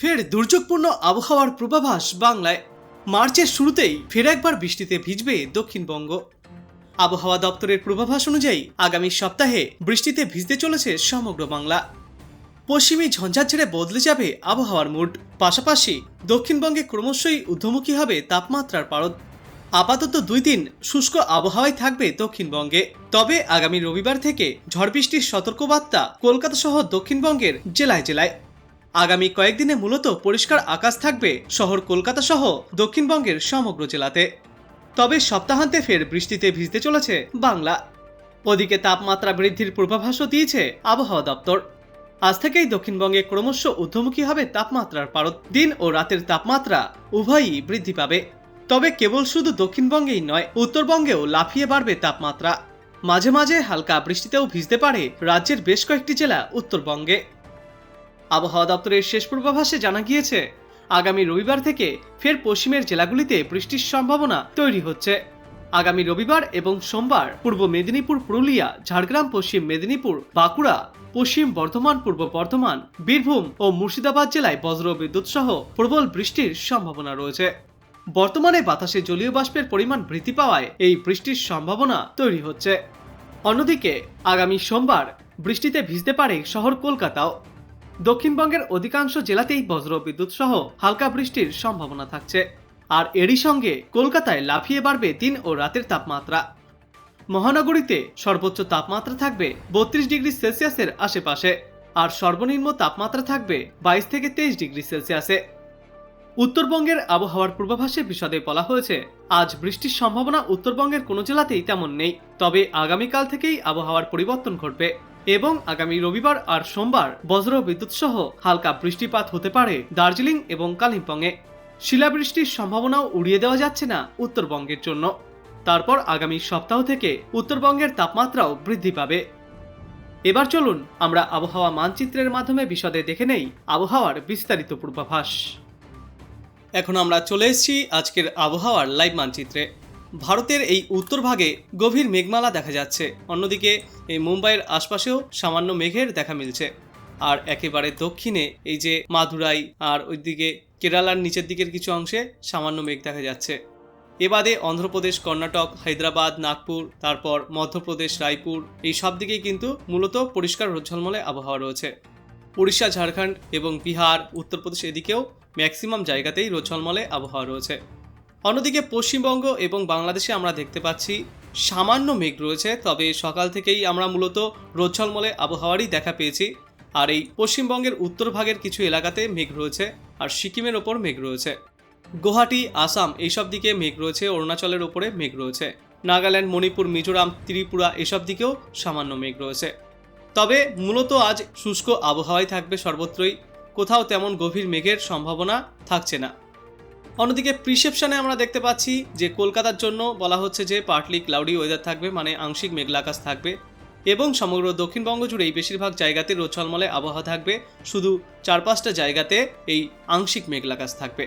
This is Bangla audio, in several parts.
ফের দুর্যোগপূর্ণ আবহাওয়ার পূর্বাভাস বাংলায়। মার্চের শুরুতেই ফের একবার বৃষ্টিতে ভিজবে দক্ষিণবঙ্গ। আবহাওয়া দপ্তরের পূর্বাভাস অনুযায়ী আগামী সপ্তাহে বৃষ্টিতে ভিজতে চলেছে সমগ্র বাংলা। পশ্চিমী ঝঞ্ঝার ছেড়ে বদলে যাবে আবহাওয়ার মুড। পাশাপাশি দক্ষিণবঙ্গে ক্রমশই ঊর্ধ্বমুখী হবে তাপমাত্রার পারদ। আপাতত 2 দিন শুষ্ক আবহাওয়ায় থাকবে দক্ষিণবঙ্গে। তবে আগামী রবিবার থেকে ঝড় বৃষ্টির সতর্কবার্তা কলকাতা সহ দক্ষিণবঙ্গের জেলায় জেলায়। আগামী কয়েকদিনে মূলত পরিষ্কার আকাশ থাকবে শহর কলকাতা সহ দক্ষিণবঙ্গের সমগ্র জেলাতে। তবে সপ্তাহান্তে ফের বৃষ্টিতে ভিজতে চলেছে বাংলা। ওদিকে তাপমাত্রা বৃদ্ধির পূর্বাভাসও দিয়েছে আবহাওয়া দপ্তর। আজ থেকেই দক্ষিণবঙ্গে ক্রমশ ঊর্ধ্বমুখী হবে তাপমাত্রার পারদ। দিন ও রাতের তাপমাত্রা উভয়ই বৃদ্ধি পাবে। তবে কেবল শুধু দক্ষিণবঙ্গেই নয়, উত্তরবঙ্গেও লাফিয়ে বাড়বে তাপমাত্রা। মাঝে মাঝে হালকা বৃষ্টিতেও ভিজতে পারে রাজ্যের বেশ কয়েকটি জেলা উত্তরবঙ্গে। আবহাওয়া দপ্তরের শেষ পূর্বাভাসে জানা গিয়েছে, আগামী রবিবার থেকে ফের পশ্চিমের জেলাগুলিতে বৃষ্টির সম্ভাবনা তৈরি হচ্ছে। আগামী রবিবার এবং সোমবার পূর্ব মেদিনীপুর, পুরুলিয়া, ঝাড়গ্রাম, পশ্চিম মেদিনীপুর, বাঁকুড়া, পশ্চিম বর্ধমান, পূর্ব বর্ধমান, বীরভূম ও মুর্শিদাবাদ জেলায় বজ্র বিদ্যুৎ সহ প্রবল বৃষ্টির সম্ভাবনা রয়েছে। বর্তমানে বাতাসে জলীয় বাষ্পের পরিমাণ বৃদ্ধি পাওয়ায় এই বৃষ্টির সম্ভাবনা তৈরি হচ্ছে। অন্যদিকে আগামী সোমবার বৃষ্টিতে ভিজতে পারে শহর কলকাতাও। দক্ষিণবঙ্গের অধিকাংশ জেলাতেই বজ্র বিদ্যুৎ সহ হালকা বৃষ্টির সম্ভাবনা থাকছে। আর এরই সঙ্গে কলকাতায় লাফিয়ে বাড়বে দিন ও রাতের তাপমাত্রা। মহানগরীতে সর্বোচ্চ তাপমাত্রা থাকবে 32 ডিগ্রি সেলসিয়াসের আশেপাশে, আর সর্বনিম্ন তাপমাত্রা থাকবে 22 থেকে 23 ডিগ্রি সেলসিয়াসে। উত্তরবঙ্গের আবহাওয়ার পূর্বাভাসে বিশদে বলা হয়েছে, আজ বৃষ্টির সম্ভাবনা উত্তরবঙ্গের কোনো জেলাতেই তেমন নেই। তবে আগামীকাল থেকেই আবহাওয়ার পরিবর্তন ঘটবে এবং আগামী রবিবার আর সোমবার বজ্র বিদ্যুৎ সহ হালকা বৃষ্টিপাত হতে পারে দার্জিলিং এবং কালিম্পংয়ে। শিলাবৃষ্টির সম্ভাবনাও উড়িয়ে দেওয়া যাচ্ছে না উত্তরবঙ্গের জন্য। তারপর আগামী সপ্তাহ থেকে উত্তরবঙ্গের তাপমাত্রাও বৃদ্ধি পাবে। এবার চলুন আমরা আবহাওয়া মানচিত্রের মাধ্যমে বিশদে দেখে নেই আবহাওয়ার বিস্তারিত পূর্বাভাস। এখন আমরা চলে এসেছি আজকের আবহাওয়ার লাইভ মানচিত্রে। ভারতের এই উত্তরভাগে গভীর মেঘমালা দেখা যাচ্ছে। অন্যদিকে এই মুম্বাইয়ের আশপাশেও সামান্য মেঘের দেখা মিলছে। আর একেবারে দক্ষিণে এই যে মাদুরাই আর ওইদিকে কেরালার নিচের দিকের কিছু অংশে সামান্য মেঘ দেখা যাচ্ছে। এ বাদে অন্ধ্রপ্রদেশ, কর্ণাটক, হায়দ্রাবাদ, নাগপুর, তারপর মধ্যপ্রদেশ, রায়পুর, এই সব দিকেই কিন্তু মূলত পরিষ্কার রোদঝলমলে আবহাওয়া রয়েছে। উড়িষ্যা, ঝাড়খণ্ড এবং বিহার, উত্তরপ্রদেশ এদিকেও ম্যাক্সিমাম জায়গাতেই রোদঝলমলে আবহাওয়া রয়েছে। অন্যদিকে পশ্চিমবঙ্গ এবং বাংলাদেশে আমরা দেখতে পাচ্ছি সামান্য মেঘ রয়েছে। তবে সকাল থেকেই আমরা মূলত রোদঝলমলে আবহাওয়ারই দেখা পেয়েছি। আর এই পশ্চিমবঙ্গের উত্তরভাগের কিছু এলাকাতে মেঘ রয়েছে, আর সিকিমের ওপর মেঘ রয়েছে। গুয়াহাটি, আসাম এইসব দিকে মেঘ রয়েছে, অরুণাচলের ওপরে মেঘ রয়েছে। নাগাল্যান্ড, মণিপুর, মিজোরাম, ত্রিপুরা এসব দিকেও সামান্য মেঘ রয়েছে। তবে মূলত আজ শুষ্ক আবহাওয়াই থাকবে সর্বত্রই, কোথাও তেমন গভীর মেঘের সম্ভাবনা থাকছে না। অন্যদিকে প্রিসেপশনে আমরা দেখতে পাচ্ছি যে কলকাতার জন্য বলা হচ্ছে যে পার্টলি ক্লাউডি ওয়েদার থাকবে, মানে আংশিক মেঘলা আকাশ থাকবে। এবং সমগ্র দক্ষিণবঙ্গ জুড়েই বেশিরভাগ জায়গাতে রোদঝলমলে আবহাওয়া থাকবে, শুধু 4-5টা জায়গাতে এই আংশিক মেঘলা আকাশ থাকবে।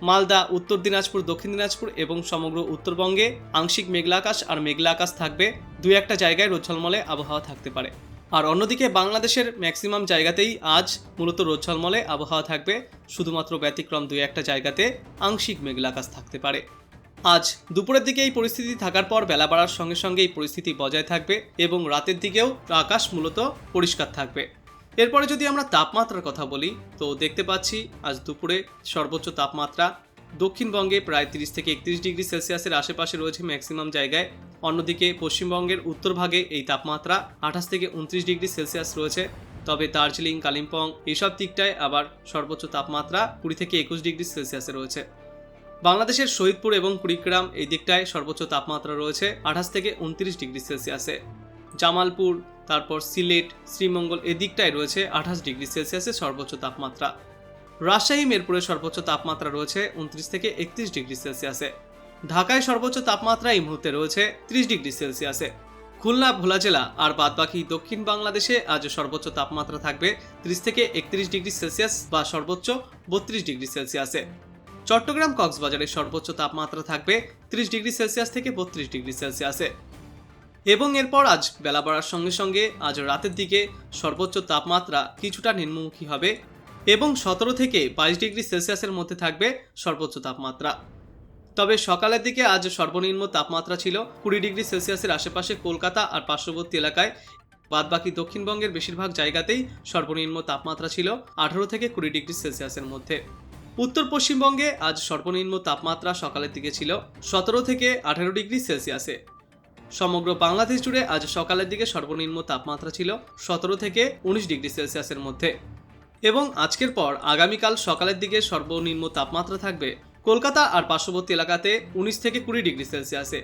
মালদা, উত্তর দিনাজপুর, দক্ষিণ দিনাজপুর এবং সমগ্র উত্তরবঙ্গে আংশিক মেঘলা আকাশ আর মেঘলা আকাশ থাকবে। 2-1টা জায়গায় রোদঝলমলে আবহাওয়া থাকতে পারে। আর অন্যদিকে বাংলাদেশের ম্যাক্সিমাম জায়গাতেই আজ মূলত রোদঝলমলে আবহাওয়া থাকবে, শুধুমাত্র ব্যতিক্রম 2-1টা জায়গাতে আংশিক মেঘলা আকাশ থাকতে পারে। আজ দুপুরের দিকে এই পরিস্থিতি থাকার পর বেলা বাড়ার সঙ্গে সঙ্গে এই পরিস্থিতি বজায় থাকবে এবং রাতের দিকেও আকাশ মূলত পরিষ্কার থাকবে। এরপরে যদি আমরা তাপমাত্রার কথা বলি, তো দেখতে পাচ্ছি আজ দুপুরে সর্বোচ্চ তাপমাত্রা দক্ষিণবঙ্গে প্রায় 30 থেকে 31 ডিগ্রি সেলসিয়াসের আশেপাশে রয়েছে ম্যাক্সিমাম জায়গায়। অন্যদিকে পশ্চিমবঙ্গের উত্তরভাগে এই তাপমাত্রা 28 থেকে 29 ডিগ্রি সেলসিয়াস রয়েছে। তবে দার্জিলিং, কালিম্পং এইসব দিকটায় আবার সর্বোচ্চ তাপমাত্রা 20 থেকে 21 ডিগ্রি সেলসিয়াসে রয়েছে। বাংলাদেশের শহীদপুর এবং কুড়িগ্রাম এই দিকটায় সর্বোচ্চ তাপমাত্রা রয়েছে 28 থেকে 29 ডিগ্রি সেলসিয়াসে। জামালপুর, তারপর সিলেট, শ্রীমঙ্গল এদিকটায় রয়েছে 28 ডিগ্রি সেলসিয়াসের সর্বোচ্চ তাপমাত্রা। রাজশাহী, মিরপুরের সর্বোচ্চ তাপমাত্রা রয়েছে 29 থেকে 31 ডিগ্রি সেলসিয়াসে। ঢাকায় সর্বোচ্চ তাপমাত্রা এই মুহূর্তে রয়েছে 30 ডিগ্রি সেলসিয়াসে। খুলনা, ভোলা জেলা আর বাদবাকি দক্ষিণ বাংলাদেশে আজ সর্বোচ্চ তাপমাত্রা থাকবে 30 থেকে 31 ডিগ্রি সেলসিয়াস বা সর্বোচ্চ 32 ডিগ্রি সেলসিয়াসে। চট্টগ্রাম, কক্সবাজারের সর্বোচ্চ তাপমাত্রা থাকবে 30 ডিগ্রি সেলসিয়াস থেকে 32 ডিগ্রি সেলসিয়াসে। এবং এরপর আজ বেলা বাড়ার সঙ্গে সঙ্গে আজ রাতের দিকে সর্বোচ্চ তাপমাত্রা কিছুটা নিম্নমুখী হবে এবং 17 থেকে 22 ডিগ্রি সেলসিয়াসের মধ্যে থাকবে সর্বোচ্চ তাপমাত্রা। তবে সকালের দিকে আজ সর্বনিম্ন তাপমাত্রা ছিল 20 ডিগ্রি সেলসিয়াসের আশেপাশে কলকাতা আর পার্শ্ববর্তী এলাকায়। বাদবাকি দক্ষিণবঙ্গের বেশিরভাগ জায়গাতেই সর্বনিম্ন তাপমাত্রা ছিল 18 থেকে 20 ডিগ্রি সেলসিয়াসের মধ্যে। উত্তর পশ্চিমবঙ্গে আজ সর্বনিম্ন তাপমাত্রা সকালের দিকে ছিল 17 থেকে 18 ডিগ্রি সেলসিয়াসে। সমগ্র বাংলাদেশ জুড়ে আজ সকালের দিকে সর্বনিম্ন তাপমাত্রা ছিল 17 থেকে 19 ডিগ্রি সেলসিয়াসের মধ্যে। এবং আজকের পর আগামীকাল সকালের দিকে সর্বনিম্ন তাপমাত্রা থাকবে কলকাতা আর পার্শ্ববর্তী এলাকাতে 19 থেকে 20 ডিগ্রি সেলসিয়াসে।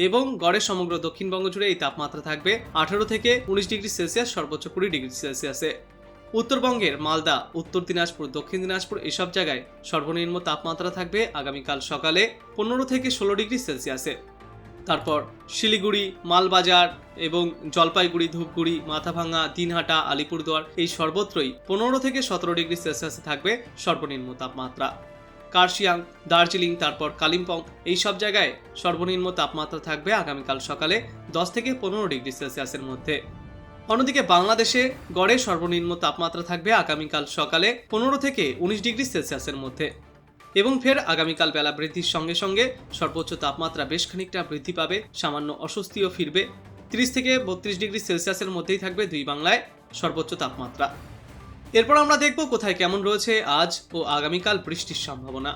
এবং গড়ে সমগ্র দক্ষিণবঙ্গ জুড়ে এই তাপমাত্রা থাকবে 18 থেকে 19 ডিগ্রি সেলসিয়াস, সর্বোচ্চ 20 ডিগ্রি সেলসিয়াসে। উত্তরবঙ্গের মালদা, উত্তর দিনাজপুর, দক্ষিণ দিনাজপুর এসব জায়গায় সর্বনিম্ন তাপমাত্রা থাকবে আগামীকাল সকালে 15 থেকে 16 ডিগ্রি সেলসিয়াসে। তারপর শিলিগুড়ি, মালবাজার এবং জলপাইগুড়ি, ধূপগুড়ি, মাথাভাঙা, দিনহাটা, আলিপুরদুয়ার এই সর্বত্রই 15 থেকে 17 ডিগ্রি সেলসিয়াসে থাকবে সর্বনিম্ন তাপমাত্রা। কার্শিয়াং, দার্জিলিং, তারপর কালিম্পং এই সব জায়গায় সর্বনিম্ন তাপমাত্রা থাকবে আগামীকাল সকালে 10 থেকে 15 ডিগ্রি সেলসিয়াসের মধ্যে। অন্যদিকে বাংলাদেশে গড়ে সর্বনিম্ন তাপমাত্রা থাকবে আগামীকাল সকালে 15 থেকে 19 ডিগ্রি সেলসিয়াসের মধ্যে। এবং ফের আগামীকাল বেলা বৃদ্ধির সঙ্গে সঙ্গে সর্বোচ্চ তাপমাত্রা বেশ খানিকটা বৃদ্ধি পাবে, সামান্য অস্বস্তিও ফিরবে। 30 থেকে 32 ডিগ্রি সেলসিয়াসের মধ্যেই থাকবে দুই বাংলায় সর্বোচ্চ তাপমাত্রা। এরপর আমরা দেখব কোথায় কেমন রয়েছে আজ ও আগামীকাল বৃষ্টির সম্ভাবনা।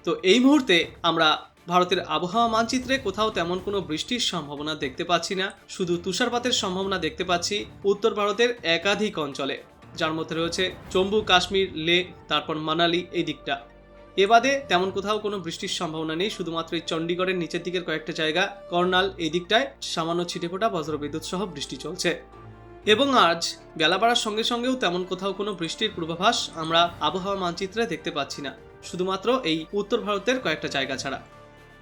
তো এই মুহূর্তে আমরা ভারতের আবহাওয়া মানচিত্রে কোথাও তেমন কোনো বৃষ্টির সম্ভাবনা দেখতে পাচ্ছি না, শুধু তুষারপাতের সম্ভাবনা দেখতে পাচ্ছি উত্তর ভারতের একাধিক অঞ্চলে, যার মধ্যে রয়েছে জম্মু কাশ্মীর, লে, তারপর মানালি এই দিকটা। এ বাদে তেমন কোথাও কোনো বৃষ্টির সম্ভাবনা নেই, শুধুমাত্র এই চণ্ডীগড়ের নিচের দিকের কয়েকটা জায়গা, কর্নাল এই দিকটায় সামান্য ছিটেফোঁটা বজ্রবিদ্যুৎ সহ বৃষ্টি চলছে। এবং আজ বেলা বাড়ার সঙ্গে সঙ্গেও তেমন কোথাও কোনো বৃষ্টির পূর্বাভাস আমরা আবহাওয়া মানচিত্রে দেখতে পাচ্ছি না, শুধুমাত্র এই উত্তর ভারতের কয়েকটা জায়গা ছাড়া।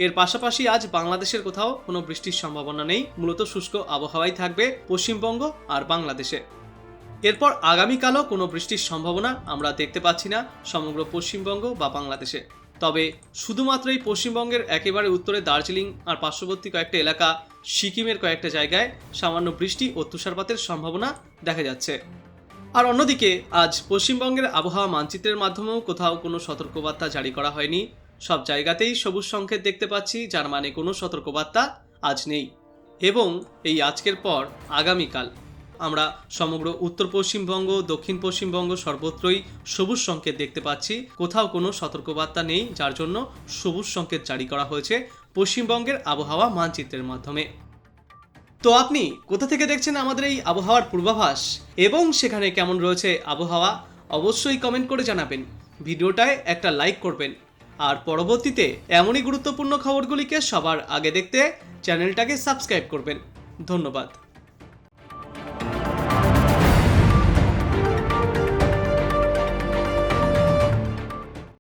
এর পাশাপাশি আজ বাংলাদেশের কোথাও কোনো বৃষ্টির সম্ভাবনা নেই, মূলত শুষ্ক আবহাওয়াই থাকবে পশ্চিমবঙ্গ আর বাংলাদেশে। এরপর আগামীকালও কোনো বৃষ্টির সম্ভাবনা আমরা দেখতে পাচ্ছি না সমগ্র পশ্চিমবঙ্গ বা বাংলাদেশে। তবে শুধুমাত্র এই পশ্চিমবঙ্গের একেবারে উত্তরে দার্জিলিং আর পার্শ্ববর্তী কয়েকটা এলাকা, সিকিমের কয়েকটা জায়গায় সামান্য বৃষ্টি ও তুষারপাতের সম্ভাবনা দেখা যাচ্ছে। আর অন্যদিকে আজ পশ্চিমবঙ্গের আবহাওয়া মানচিত্রের মাধ্যমেও কোথাও কোনো সতর্কবার্তা জারি করা হয়নি, সব জায়গাতেই সবুজ সংকেত দেখতে পাচ্ছি, যার মানে কোনো সতর্কবার্তা আজ নেই। এবং এই আজকের পর আগামীকাল আমরা সমগ্র উত্তর পশ্চিমবঙ্গ, দক্ষিণ পশ্চিমবঙ্গ সর্বত্রই সবুজ সংকেত দেখতে পাচ্ছি, কোথাও কোনো সতর্কবার্তা নেই, যার জন্য সবুজ সংকেত জারি করা হয়েছে পশ্চিমবঙ্গের আবহাওয়া মানচিত্রের মাধ্যমে। তো আপনি কোথা থেকে দেখছেন আমাদের এই আবহাওয়ার পূর্বাভাস এবং সেখানে কেমন রয়েছে আবহাওয়া, অবশ্যই কমেন্ট করে জানাবেন, ভিডিওটায় একটা লাইক করবেন, আর পরবর্তীতে এমনই গুরুত্বপূর্ণ খবরগুলিকে সবার আগে দেখতে চ্যানেলটাকে সাবস্ক্রাইব করবেন। ধন্যবাদ।